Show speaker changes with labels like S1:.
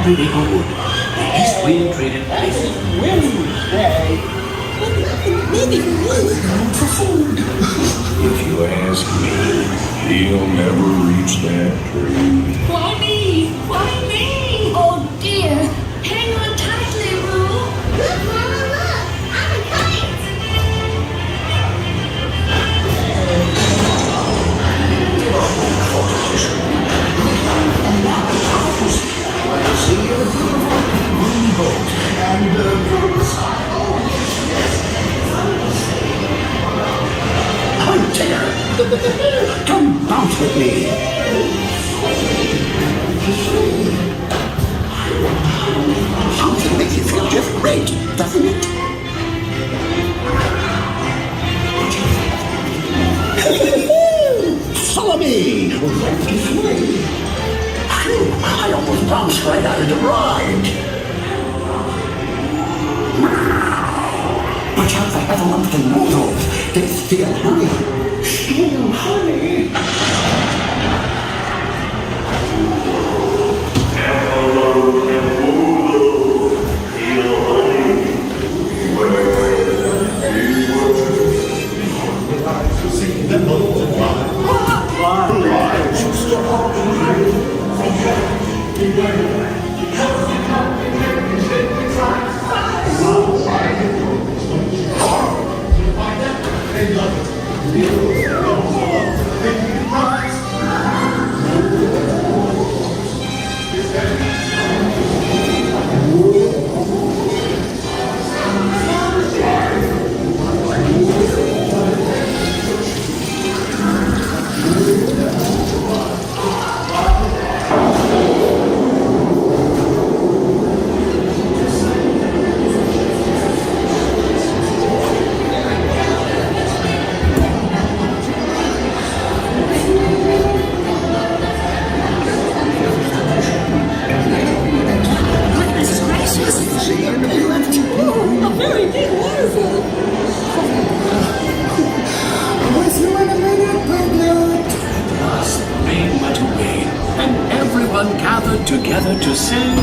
S1: every neighborhood. The East Wind traded places.
S2: Wednesday.
S3: Maybe really known for food.
S4: If you ask me, he'll never reach that tree.
S5: Why me? Why me? Oh dear. Hang on tightly, Roo.
S3: Look, Mama, look. I'm a kite.
S1: And now I was here to see a beautiful green boat and Hunter, come bounce with me. Something makes you feel just great, doesn't it? Follow me. Right this way. Phew, I almost bounced right out of the ride. Watch out for Everlong and Walt. They steal honey. Steal honey? Rain went away, and everyone gathered together to sing